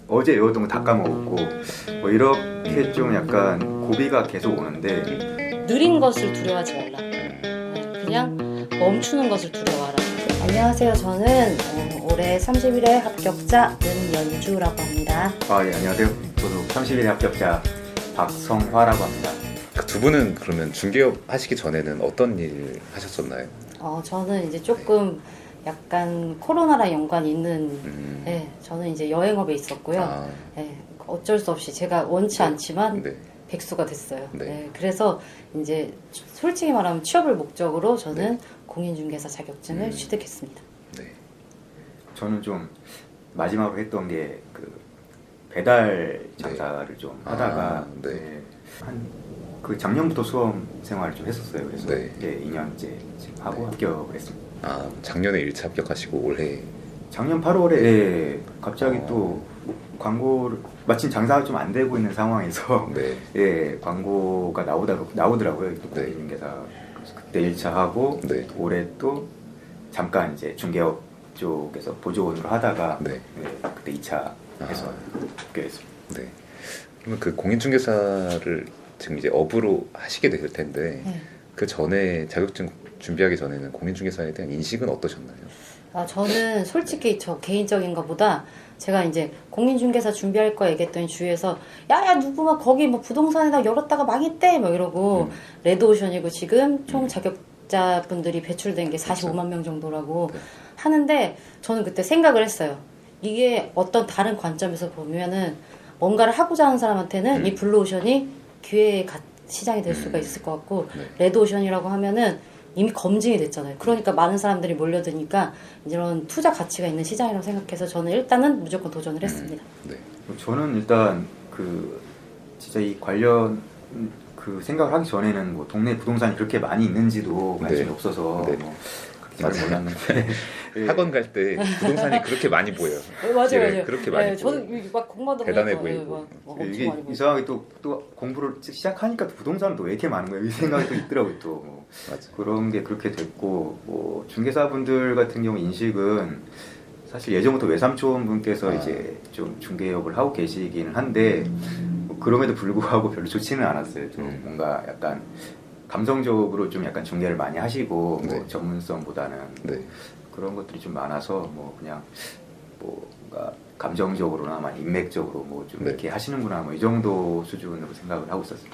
어제 외웠던 거 다 까먹었고 뭐 이렇게 좀 약간 고비가 계속 오는데 느린 것을 두려워하지 말라. 그냥 멈추는 것을 두려워하라. 안녕하세요. 저는 올해 31회 합격자 은연주라고 합니다. 예, 안녕하세요. 저도 31회 합격자 박성화라고 합니다. 그 두 분은 그러면 중개업 하시기 전에는 어떤 일 하셨었나요? 저는 이제 조금 약간 코로나랑 연관이 있는 네, 저는 이제 여행업에 있었고요. 네, 어쩔 수 없이 제가 원치 않지만 네. 백수가 됐어요. 네. 네, 그래서 이제 솔직히 말하면 취업을 목적으로 저는 네. 공인중개사 자격증을 취득했습니다. 네. 저는 좀 마지막으로 했던 게 그 배달 장사를 좀 하다가 네. 그 작년부터 수험 생활을 좀 했었어요. 그래서 네. 이제 2년째 지금 하고 네. 합격을 했습니다. 작년에 1차 합격하시고 올해 작년 8월에 갑자기 또 광고를 마침 장사가 좀 안 되고 있는 상황에서 네. 예, 광고가 나오더라고요. 또 네. 공인중개사. 그래서 그때 1차 하고 네. 올해 또 잠깐 이제 중개업 쪽에서 보조원으로 하다가 네. 예, 그때 2차 해서 합격했습니다. 네. 그러면 그 공인중개사를 지금 이제 업으로 하시게 될 텐데 네. 그 전에 자격증 준비하기 전에는 공인중개사에 대한 인식은 어떠셨나요? 저는 솔직히 저 개인적인 것보다 제가 이제 공인중개사 준비할 거 얘기했더니 주위에서 야야 누구 막 거기 뭐 부동산에다 열었다가 망했대 막 이러고 레드오션이고 지금 총 자격자분들이 배출된 게 45만 명 정도라고 네. 하는데 저는 그때 생각을 했어요. 이게 어떤 다른 관점에서 보면은 뭔가를 하고자 하는 사람한테는 이 블루오션이 기회의 시장이 될 수가 있을 것 같고 네. 레드오션이라고 하면은 이미 검증이 됐잖아요. 그러니까 많은 사람들이 몰려드니까 이런 투자 가치가 있는 시장이라고 생각해서 저는 일단은 무조건 도전을 했습니다. 네. 저는 일단 그 진짜 이 관련 그 생각을 하기 전에는 뭐 동네 부동산이 그렇게 많이 있는지도 관심이 네. 없어서 네. 뭐 그렇게 잘 몰랐는데 예. 학원 갈 때 부동산이 그렇게 많이 보여요. 맞아요, 길에 맞아요. 그렇게 많이 보여요. 저는 막 공부하다 대단해 보니까 보이고. 엄청 이게 많이 보여요. 이상하게 또 공부를 시작하니까 또 부동산은 또 왜 이렇게 많은 거예요? 이 생각이 또 있더라고요. 또 뭐. 맞아. 그런 게 그렇게 됐고 뭐 중개사분들 같은 경우 인식은 사실 예전부터 외삼촌 분께서 이제 좀 중개업을 하고 계시기는 한데 뭐 그럼에도 불구하고 별로 좋지는 않았어요. 좀 뭔가 약간 감성적으로 좀 약간 중개를 많이 하시고 뭐 네. 전문성보다는 네. 그런 것들이 좀 많아서 뭐 그냥 뭐 뭔가 감정적으로나 아니면 인맥적으로 뭐 좀 네. 이렇게 하시는구나 뭐 이 정도 수준으로 생각을 하고 있었어요.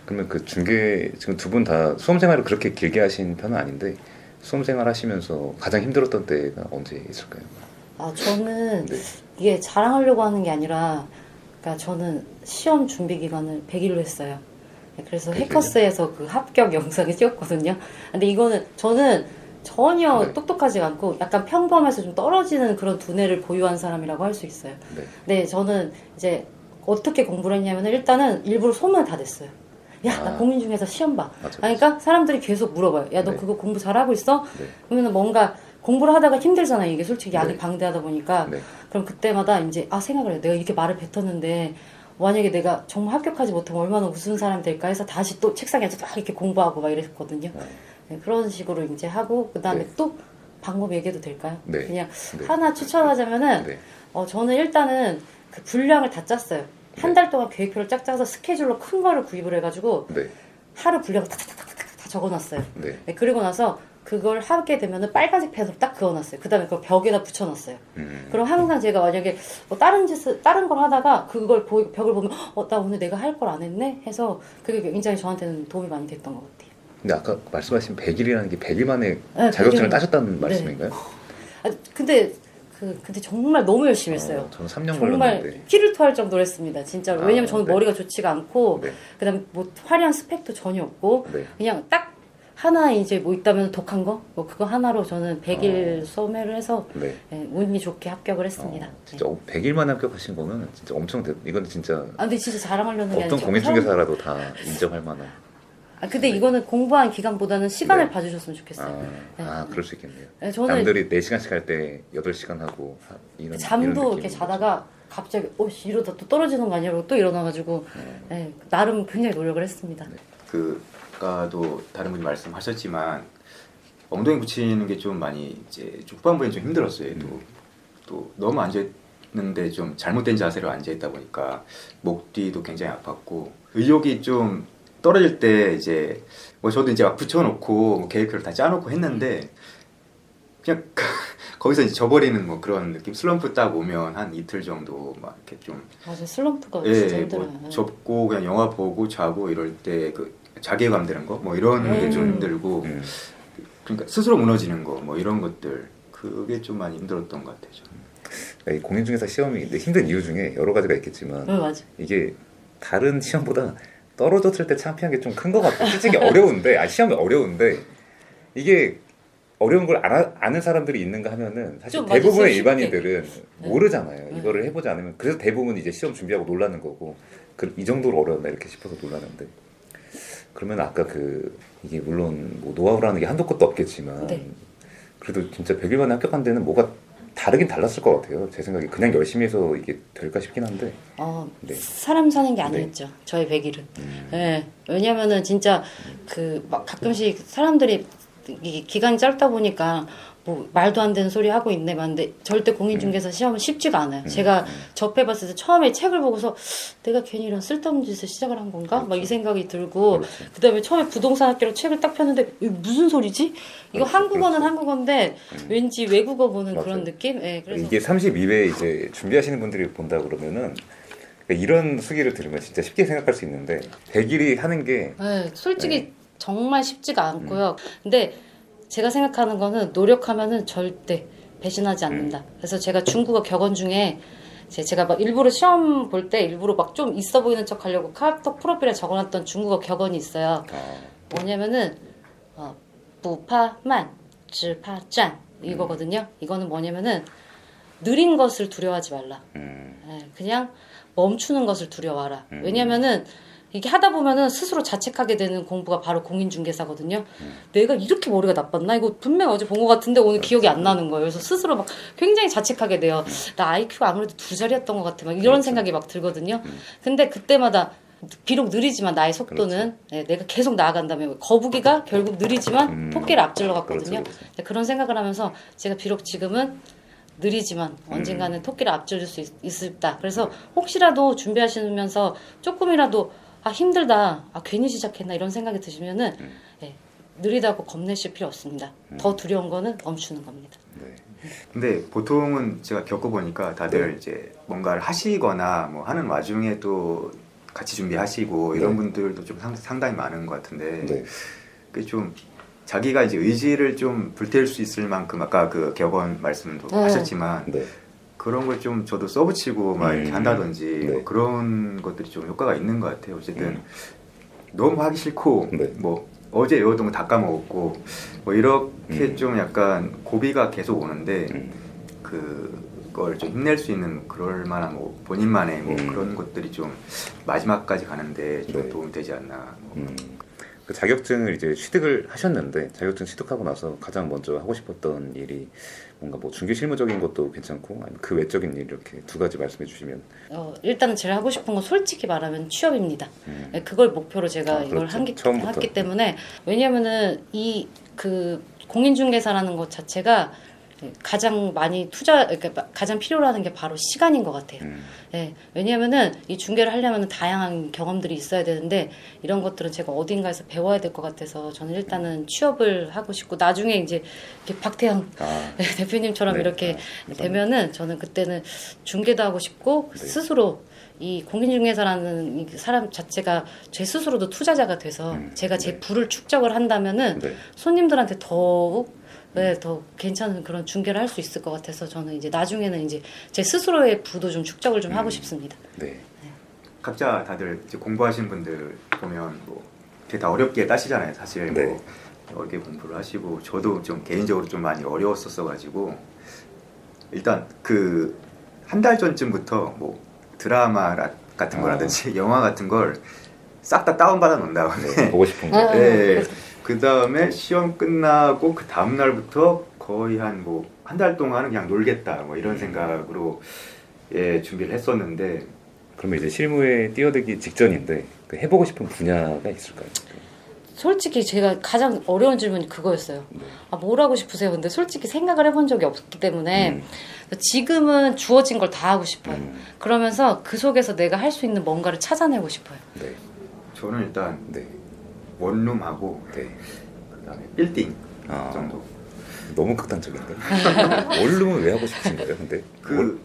그러면 그 중개 지금 두 분 다 수험 생활을 그렇게 길게 하신 편은 아닌데 수험 생활 하시면서 가장 힘들었던 때가 언제 있을까요? 저는 네. 이게 자랑하려고 하는 게 아니라 그러니까 저는 시험 준비 기간을 100일로 했어요. 그래서 100일이요? 해커스에서 그 합격 영상을 찍었거든요. 근데 이거는 저는 전혀 네. 똑똑하지 않고 약간 평범해서 좀 떨어지는 그런 두뇌를 보유한 사람이라고 할 수 있어요. 네. 네, 저는 이제 어떻게 공부를 했냐면 일단은 일부러 소문을 다 냈어요. 야, 나 공인중개사 시험 봐. 맞아. 그러니까 사람들이 계속 물어봐요. 야, 너 네. 그거 공부 잘하고 있어? 네. 그러면 뭔가 공부를 하다가 힘들잖아요. 이게 솔직히 약이 네. 방대하다 보니까. 네. 그럼 그때마다 이제 생각을 해요. 내가 이렇게 말을 뱉었는데 만약에 내가 정말 합격하지 못하면 얼마나 우스운 사람이 될까 해서 다시 또 책상에 앉아서 막 이렇게 공부하고 막 이랬거든요. 네, 그런 식으로 이제 하고 그다음에 네. 또 방법 얘기해도 될까요? 네. 그냥 네. 하나 추천하자면은 네. 저는 일단은 그 분량을 다 짰어요. 한 달 동안 계획표를 쫙 짜서 스케줄로 큰 거를 구입을 해가지고 네. 하루 분량을 다 적어놨어요. 네. 네, 그리고 나서 그걸 하게 되면은 빨간색 펜으로 딱 그어놨어요. 그 다음에 그걸 벽에다 붙여놨어요. 그럼 항상 제가 만약에 뭐 다른 걸 하다가 그걸 벽을 보면 나 오늘 내가 할 걸 안 했네? 해서 그게 굉장히 저한테는 도움이 많이 됐던 것 같아요. 근데 아까 말씀하신 100일이라는 게 100일 만에 네, 자격증을 100일. 따셨다는 네. 말씀인가요? 근데 정말 너무 열심히 했어요. 저는 3년 정말 걸렸는데. 피를 토할 정도로 했습니다. 진짜로. 왜냐면 저는 네. 머리가 좋지가 않고 네. 그다음에 뭐 화려한 스펙도 전혀 없고 네. 그냥 딱 하나 이제 뭐 있다면 독한 거? 뭐 그거 하나로 저는 100일 소매를 해서 네. 운이 좋게 합격을 했습니다. 진짜 100일 만에 합격하신 거는 진짜 엄청 이건 진짜 근데 진짜 자랑하려는 게 어떤 아니라 공인중개사라도 다 인정할 만한. 근데 이거는 공부한 기간보다는 시간을 네. 봐주셨으면 좋겠어요. 네. 그럴 수 있겠네요. 네, 저는 남들이 4시간씩 할 때 8시간 하고 이런 잠도 이런 이렇게 느낌인 자다가 갑자기 이러다 또 떨어지는 거 아니야? 이러고 또 일어나가지고 네, 나름 굉장히 노력을 했습니다. 그 아까도 다른 분이 말씀하셨지만 엉덩이 붙이는 게 좀 많이 이제 좀 후반부에 좀 힘들었어요. 또 너무 있는데 좀 잘못된 자세로 앉아 있다 보니까 목 뒤도 굉장히 아팠고 의욕이 좀 떨어질 때 이제 뭐 저도 이제 막 붙여놓고 뭐 계획표를 다 짜놓고 했는데 그냥 거기서 이제 져버리는 뭐 그런 느낌. 슬럼프 딱 오면 한 이틀 정도 막 이렇게 좀 맞아, 슬럼프가 진짜 힘들어요. 뭐 접고 그냥 영화 보고 자고 이럴 때 그 자괴감 드는 거 뭐 이런 게 좀 힘들고 그러니까 스스로 무너지는 거 뭐 이런 것들 그게 좀 많이 힘들었던 것 같아요. 이 공인중개사 시험이 힘든 이유 중에 여러 가지가 있겠지만 맞아. 이게 다른 시험보다 떨어졌을 때 창피한 게 좀 큰 것 같아요. 솔직히 어려운데 시험이 어려운데 이게 어려운 걸 아는 사람들이 있는가 하면은 사실 좀 맞아, 대부분의 쉽게. 일반인들은 모르잖아요. 이거를 해보지 않으면 그래서 대부분 이제 시험 준비하고 놀라는 거고 이 정도로 어려웠나 이렇게 싶어서 놀라는데 그러면 아까 이게 물론 뭐 노하우라는 게 한도 끝도 없겠지만 네. 그래도 진짜 100일 만에 합격한 데는 뭐가 다르긴 달랐을 것 같아요. 제 생각에 그냥 열심히 해서 이게 될까 싶긴 한데 네. 사람 사는 게 아니었죠. 저희 100일은. 네. 왜냐면은 진짜 막 가끔씩 사람들이 이 기간이 짧다 보니까 뭐 말도 안 되는 소리 하고 있네 맞는데 절대 공인중개사 시험은 쉽지가 않아요. 제가 접해봤을 때 처음에 책을 보고서 내가 괜히 이런 쓸데없는 짓을 시작을 한 건가? 그렇죠. 막 이 생각이 들고 그렇죠. 그다음에 처음에 부동산 학교로 책을 딱 폈는데 이거 무슨 소리지? 이거 그렇죠. 한국어는 그렇죠. 한국어인데 왠지 외국어 보는 맞아요. 그런 느낌? 네, 그래서 이게 32회 이제 준비하시는 분들이 본다 그러면은 그러니까 이런 수기를 들으면 진짜 쉽게 생각할 수 있는데 100일이 하는 게 네, 솔직히 정말 쉽지가 않고요. 근데 제가 생각하는 거는 노력하면은 절대 배신하지 않는다. 그래서 제가 중국어 격언 중에 제가 막 일부러 시험 볼 때 일부러 막 좀 있어 보이는 척 하려고 카톡 프로필에 적어놨던 중국어 격언이 있어요. 뭐냐면은 부파만 즈파짠 이거거든요. 이거는 뭐냐면은 느린 것을 두려워하지 말라. 그냥 멈추는 것을 두려워하라. 왜냐면은 이게 하다 보면은 스스로 자책하게 되는 공부가 바로 공인중개사거든요. 내가 이렇게 머리가 나빴나? 이거 분명 어제 본 것 같은데 오늘 기억이 안 나는 거예요. 그래서 스스로 막 굉장히 자책하게 돼요. 나 IQ가 아무래도 2자리였던 것 같아. 막 이런 그렇죠. 생각이 막 들거든요. 근데 그때마다 비록 느리지만 나의 속도는 내가 계속 나아간다면 거북이가 결국 느리지만 토끼를 앞질러 갔거든요. 그렇죠. 그런 생각을 하면서 제가 비록 지금은 느리지만 언젠가는 토끼를 앞질릴 수 있을다. 그래서 혹시라도 준비하시면서 조금이라도 힘들다, 괜히 시작했나 이런 생각이 드시면은 느리다고 겁내실 필요 없습니다. 더 두려운 거는 멈추는 겁니다. 네. 근데 보통은 제가 겪어보니까 다들 이제 뭔가를 하시거나 뭐 하는 와중에 또 같이 준비하시고 이런 분들도 좀 상당히 많은 것 같은데 그게 좀 자기가 이제 의지를 좀 불태울 수 있을 만큼 아까 그 격언 말씀도 하셨지만 그런 걸 좀 저도 써붙이고 막 이렇게 한다든지 뭐 그런 것들이 좀 효과가 있는 것 같아요. 어쨌든 너무 하기 싫고 뭐 어제 외웠던 거 다 까먹었고 뭐 이렇게 좀 약간 고비가 계속 오는데 그걸 좀 힘낼 수 있는 그럴 만한 뭐 본인만의 뭐 그런 것들이 좀 마지막까지 가는데 좀 도움이 되지 않나. 그 자격증을 이제 취득을 하셨는데 자격증 취득하고 나서 가장 먼저 하고 싶었던 일이 뭔가 뭐 중개 실무적인 것도 괜찮고 아니면 그 외적인 일 이렇게 두 가지 말씀해 주시면 일단은 제가 하고 싶은 건 솔직히 말하면 취업입니다. 그걸 목표로 제가 이걸 했기 때문에 왜냐면은 그 공인중개사라는 것 자체가 가장 많이 그러니까 가장 필요로 하는 게 바로 시간인 것 같아요. 왜냐면은 이 중개를 하려면 다양한 경험들이 있어야 되는데 이런 것들은 제가 어딘가에서 배워야 될 것 같아서 저는 일단은 취업을 하고 싶고 나중에 이제 이렇게 박태영 대표님처럼 이렇게 되면은 저는 그때는 중개도 하고 싶고 스스로 이 공인중개사라는 이 사람 자체가 제 스스로도 투자자가 돼서 제가 제 부를 축적을 한다면은 손님들한테 더욱 더 괜찮은 그런 중개를 할 수 있을 것 같아서 저는 이제 나중에는 이제 제 스스로의 부도 좀 축적을 좀 하고 싶습니다. 각자 다들 이제 공부하신 분들 보면 뭐 되게 다 어렵게 따시잖아요. 사실 뭐 어렵게 공부를 하시고 저도 좀 개인적으로 좀 많이 어려웠었어가지고 일단 그 한 달 전쯤부터 뭐 드라마 같은 거라든지 영화 같은 걸 싹 다 다운받아 놓은 다음에 보고 싶은 거. 그 다음에 시험 끝나고 그 다음 날부터 거의 한 달 동안은 그냥 놀겠다 뭐 이런 생각으로 준비를 했었는데 그러면 이제 실무에 뛰어들기 직전인데 해보고 싶은 분야가 있을까요? 솔직히 제가 가장 어려운 질문이 그거였어요. 네. 아, 뭘 하고 싶으세요? 근데 솔직히 생각을 해본 적이 없기 때문에 지금은 주어진 걸 다 하고 싶어요. 그러면서 그 속에서 내가 할 수 있는 뭔가를 찾아내고 싶어요. 네. 저는 일단 네. 원룸하고 네. 그다음에 빌딩 아. 정도. 너무 극단적인데. 원룸은 왜 하고 싶으신 거예요? 근데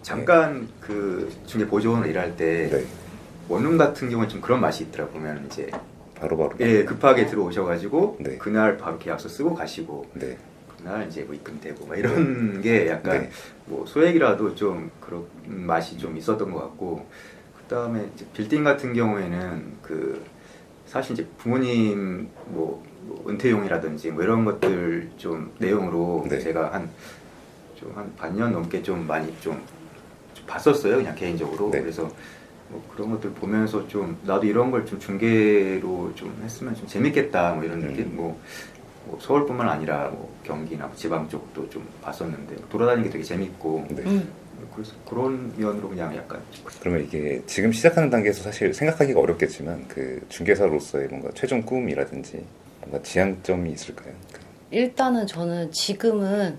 잠깐 그 중개 보조원으로 일할 때 네. 원룸 같은 경우는 좀 그런 맛이 있더라고요. 보면 이제 바로바로. 예 급하게 들어오셔가지고 네. 그날 바로 계약서 쓰고 가시고 네. 그날 이제 뭐 입금되고 막 이런 게 약간 네. 뭐 소액이라도 좀 그런 맛이 좀 있었던 것 같고 그다음에 이제 빌딩 같은 경우에는 그 사실 이제 부모님 뭐 은퇴용이라든지 뭐 이런 것들 좀 내용으로 네. 제가 한 반년 넘게 좀 많이 좀 봤었어요. 그냥 개인적으로. 네. 그래서 뭐 그런 것들 보면서 좀 나도 이런 걸 좀 중개로 좀 했으면 좀 재밌겠다 뭐 이런 느낌. 뭐 서울뿐만 아니라 뭐 경기나 지방 쪽도 좀 봤었는데 돌아다니는 게 되게 재밌고. 네. 그래서 그런 면으로 그냥 약간 그러면 이게 지금 시작하는 단계에서 사실 생각하기가 어렵겠지만 그 중개사로서의 뭔가 최종 꿈이라든지 뭔가 지향점이 있을까요? 일단은 저는 지금은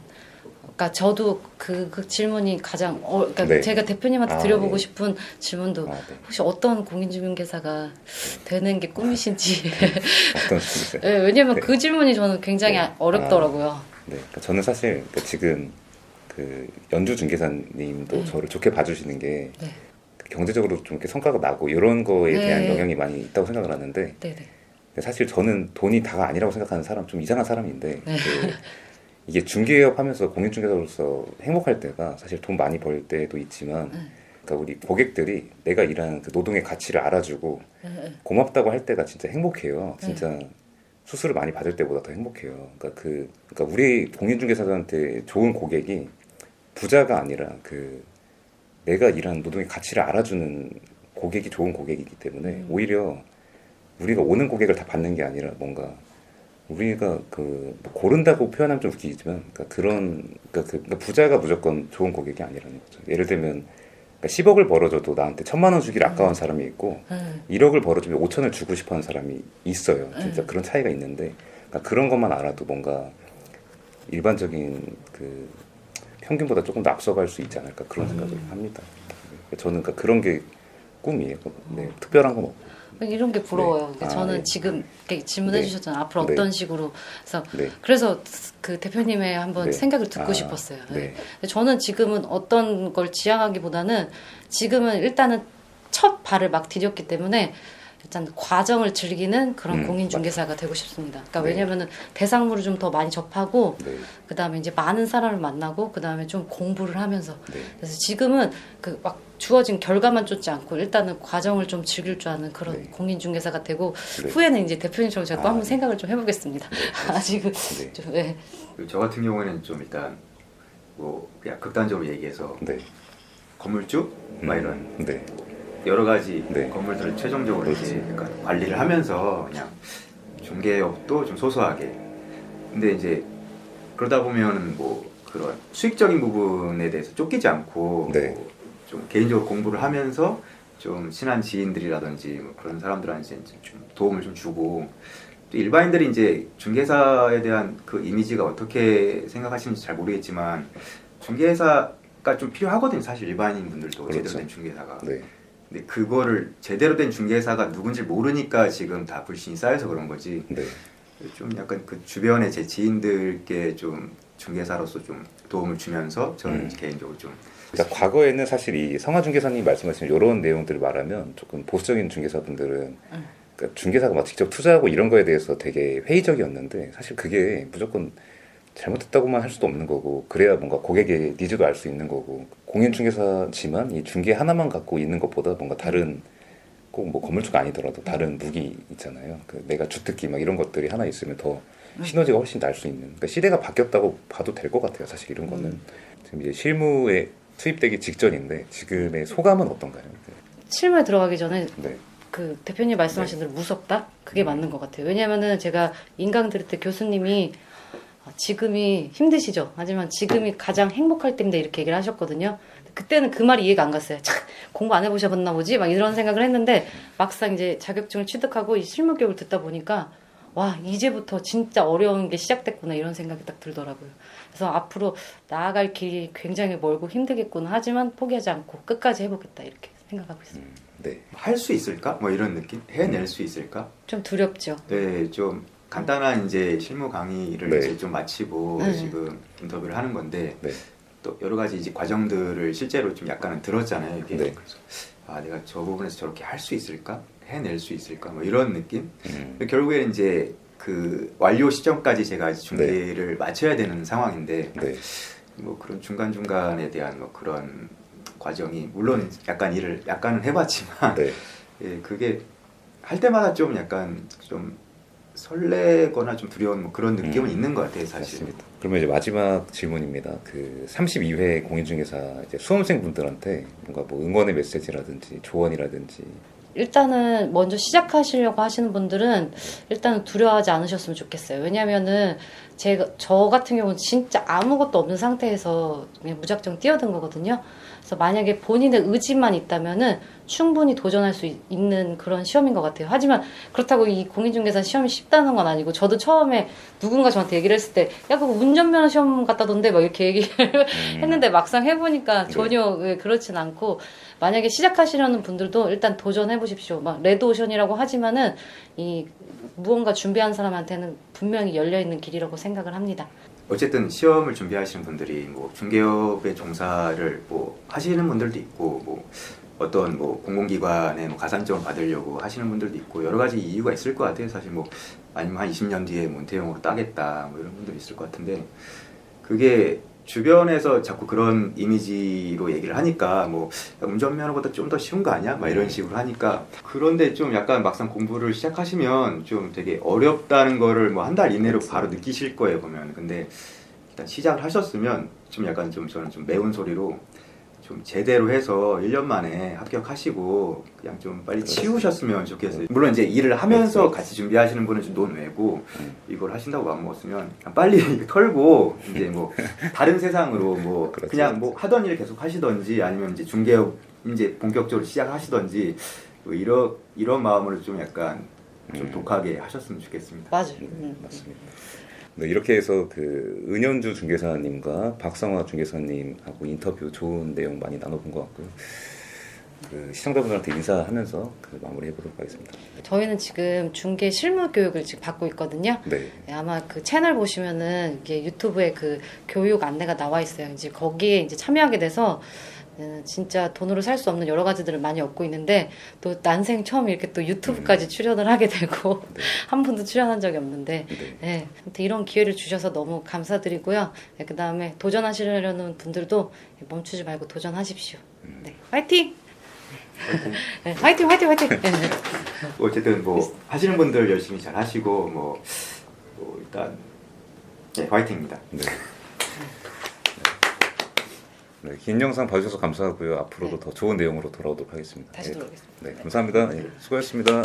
그러니까 저도 그 질문이 가장 그러니까 네. 제가 대표님한테 아, 드려보고 예. 싶은 질문도 네. 혹시 어떤 공인중개사가 되는 게 꿈이신지 어떤 식이세요? 네, 왜냐면 네. 그 질문이 저는 굉장히 네. 어렵더라고요. 네, 그러니까 저는 사실 그러니까 지금 그 연주 중개사님도 저를 좋게 봐주시는 게 네. 경제적으로 좀 이렇게 성과가 나고 이런 거에 네. 대한 영향이 많이 있다고 생각을 하는데 네네. 근데 사실 저는 돈이 다가 아니라고 생각하는 사람 좀 이상한 사람인데 네. 이게 중개업 하면서 공인중개사로서 행복할 때가 사실 돈 많이 벌 때도 있지만 그러니까 우리 고객들이 내가 일하는 그 노동의 가치를 알아주고 고맙다고 할 때가 진짜 행복해요. 진짜 수수를 많이 받을 때보다 더 행복해요. 그러니까 우리 공인중개사들한테 좋은 고객이 부자가 아니라 그 내가 일하는 노동의 가치를 알아주는 고객이 좋은 고객이기 때문에 오히려 우리가 오는 고객을 다 받는 게 아니라 뭔가 우리가 뭐 고른다고 표현하면 좀 웃기지만 그러니까 부자가 무조건 좋은 고객이 아니라는 거죠. 예를 들면 그러니까 10억을 벌어줘도 나한테 1,000만 원 주기를 아까운 사람이 있고 1억을 벌어주면 5천을 주고 싶어하는 사람이 있어요. 진짜 그런 차이가 있는데 그러니까 그런 것만 알아도 뭔가 일반적인 그 평균보다 조금 더 앞서갈 수 있지 않을까 그런 생각을 합니다. 저는 그러니까 그런 게 꿈이에요. 네, 특별한 건 없고. 이런 게 부러워요. 네. 저는 네. 지금 이렇게 질문해 네. 주셨잖아요. 앞으로 네. 어떤 식으로 네. 그래서 그 대표님의 한번 네. 생각을 듣고 아, 싶었어요. 네. 네. 근데 저는 지금은 어떤 걸 지향하기보다는 지금은 일단은 첫 발을 막 디뎠기 때문에 일단 과정을 즐기는 그런 공인중개사가 되고 싶습니다. 그러니까 네. 왜냐면은 대상물을 좀 더 많이 접하고 네. 그 다음에 이제 많은 사람을 만나고 그 다음에 좀 공부를 하면서 네. 그래서 지금은 그 막 주어진 결과만 쫓지 않고 일단은 과정을 좀 즐길 줄 아는 그런 네. 공인중개사가 되고 네. 후에는 이제 대표님처럼 제가 또 아, 한번 네. 생각을 좀 해보겠습니다. 아직은 네. 좀, 네. 저 같은 경우에는 좀 일단 뭐 그냥 극단적으로 얘기해서 네. 건물주 막 이런 네. 여러 가지 네. 건물들을 최종적으로 그렇지. 이제 약간 관리를 하면서 그냥 중개업도 좀 소소하게. 근데 이제 그러다 보면은 뭐 그런 수익적인 부분에 대해서 쫓기지 않고 네. 좀 개인적으로 공부를 하면서 좀 친한 지인들이라든지 뭐 그런 사람들한테 이제 좀 도움을 좀 주고 또 일반인들이 이제 중개사에 대한 그 이미지가 어떻게 생각하시는지 잘 모르겠지만 중개사가 좀 필요하거든요. 사실 일반인 분들도 그렇죠. 제대로 된 중개사가. 네. 근데 그거를 제대로 된 중개사가 누군지 모르니까 지금 다 불신이 쌓여서 그런 거지. 네. 좀 약간 그 주변에 제 지인들께 좀 중개사로서 좀 도움을 주면서 저는 개인적으로 좀 그러니까 과거에는 사실 이 성하 중개사님 말씀하신 이런 내용들을 말하면 조금 보수적인 중개사분들은 그러니까 중개사가 막 직접 투자하고 이런 거에 대해서 되게 회의적이었는데 사실 그게 무조건 잘못했다고만 할 수도 없는 거고 그래야 뭔가 고객의 니즈도 알 수 있는 거고 공인 중개사지만 이 중개 하나만 갖고 있는 것보다 뭔가 다른 꼭 뭐 건물주가 아니더라도 다른 무기 있잖아요. 그 내가 주특기 막 이런 것들이 하나 있으면 더 시너지가 훨씬 날 수 있는. 그러니까 시대가 바뀌었다고 봐도 될 것 같아요. 사실 이런 거는 지금 이제 실무에 투입되기 직전인데 지금의 소감은 어떤가요? 실무에 들어가기 전에 네. 그 대표님 말씀하신 대로 무섭다? 그게 맞는 것 같아요. 왜냐면은 제가 인강 들을 때 교수님이 지금이 힘드시죠? 하지만 지금이 가장 행복할 때인데 이렇게 얘기를 하셨거든요. 그때는 그 말이 이해가 안 갔어요. 참, 공부 안 해보셔봤나 보지? 막 이런 생각을 했는데 막상 이제 자격증을 취득하고 이 실무 교육을 듣다 보니까 와 이제부터 진짜 어려운 게 시작됐구나 이런 생각이 딱 들더라고요. 그래서 앞으로 나아갈 길이 굉장히 멀고 힘들겠구나 하지만 포기하지 않고 끝까지 해보겠다 이렇게 생각하고 있어요. 네. 할 수 있을까? 뭐 이런 느낌? 해낼 수 있을까? 좀 두렵죠. 네, 좀 간단한 이제 실무 강의를 네. 이제 좀 마치고 네. 지금 인터뷰를 하는 건데 네. 또 여러 가지 이제 과정들을 실제로 좀 약간은 들었잖아요. 이게 네. 그래서 아 내가 저 부분에서 저렇게 할 수 있을까? 해낼 수 있을까? 뭐 이런 느낌? 음. 결국에는 이제 그 완료 시점까지 제가 이제 중계를 마쳐야 되는 상황인데 네. 뭐 그런 중간 중간에 대한 뭐 그런 과정이 물론 약간 일을 약간은 해봤지만 네. 예, 그게 할 때마다 좀 약간 좀 설레거나 좀 두려운 뭐 그런 느낌은 있는 것 같아요, 사실. 맞습니다. 그러면 이제 마지막 질문입니다. 그 32회 공인중개사 이제 수험생 분들한테 뭔가 뭐 응원의 메시지라든지 조언이라든지 일단은 먼저 시작하시려고 하시는 분들은 일단은 두려워하지 않으셨으면 좋겠어요. 왜냐면은 저 같은 경우는 진짜 아무것도 없는 상태에서 그냥 무작정 뛰어든 거거든요. 그래서 만약에 본인의 의지만 있다면은 충분히 도전할 수 있는 그런 시험인 것 같아요. 하지만 그렇다고 이 공인중개사 시험이 쉽다는 건 아니고 저도 처음에 누군가 저한테 얘기를 했을 때 야 그거 운전면허 시험 같다던데 막 이렇게 얘기를 했는데 막상 해보니까 전혀 그렇진 않고 만약에 시작하시려는 분들도 일단 도전해 보십시오. 막 레드오션이라고 하지만은 이 무언가 준비한 사람한테는 분명히 열려 있는 길이라고 생각을 합니다. 어쨌든 시험을 준비하시는 분들이 뭐 중개업의 종사를 뭐 하시는 분들도 있고 뭐 어떤 뭐 공공기관에 뭐 가산점을 받으려고 하시는 분들도 있고 여러 가지 이유가 있을 것 같아요. 사실 뭐 아니면 한 20년 뒤에 문태용으로 따겠다 뭐 이런 분들이 있을 것 같은데 그게 주변에서 자꾸 그런 이미지로 얘기를 하니까 뭐 운전면허보다 좀 더 쉬운 거 아니야? 막 이런 식으로 하니까 그런데 좀 약간 막상 공부를 시작하시면 좀 되게 어렵다는 거를 뭐 한 달 이내로 바로 느끼실 거예요 보면. 근데 일단 시작을 하셨으면 좀 약간 좀 저는 좀 매운 소리로 좀 제대로 해서 1년 만에 합격하시고 그냥 좀 빨리 치우셨으면 좋겠어요. 물론 이제 일을 하면서 같이 준비하시는 분은 좀 논외고 이걸 하신다고 마음먹었으면 그냥 빨리 털고 이제 뭐 다른 세상으로 뭐 그렇죠. 그냥 뭐 하던 일 계속 하시던지 아니면 이제 중개업 이제 본격적으로 시작하시던지 뭐 이런 마음으로 좀 약간 좀 독하게 하셨으면 좋겠습니다. 맞아요. 맞습니다. 네, 이렇게 해서 그 은현주 중개사님과 박상화 중개사님하고 인터뷰 좋은 내용 많이 나눠본 것 같고요. 그 시청자분들한테 인사하면서 그 마무리해보도록 하겠습니다. 저희는 지금 중개 실무 교육을 지금 받고 있거든요. 네. 네, 아마 그 채널 보시면은 이게 유튜브에 그 교육 안내가 나와 있어요. 이제 거기에 이제 참여하게 돼서 진짜 돈으로 살 수 없는 여러 가지들을 많이 얻고 있는데 또 난생 처음 이렇게 또 유튜브까지 출연을 하게 되고 네. 한 번도 출연한 적이 없는데 네. 네, 아무튼 이런 기회를 주셔서 너무 감사드리고요. 네, 그 다음에 도전하시려는 분들도 멈추지 말고 도전하십시오. 네, 화이팅! 네, 화이팅, 화이팅, 화이팅! 네, 네. 어쨌든 뭐 하시는 분들 열심히 잘 하시고 뭐 일단 네, 화이팅입니다. 네. 네, 긴 영상 봐주셔서 감사하고요. 앞으로도 네. 더 좋은 내용으로 돌아오도록 하겠습니다. 다시 네, 돌아오겠습니다. 네, 감사합니다. 네, 수고하셨습니다.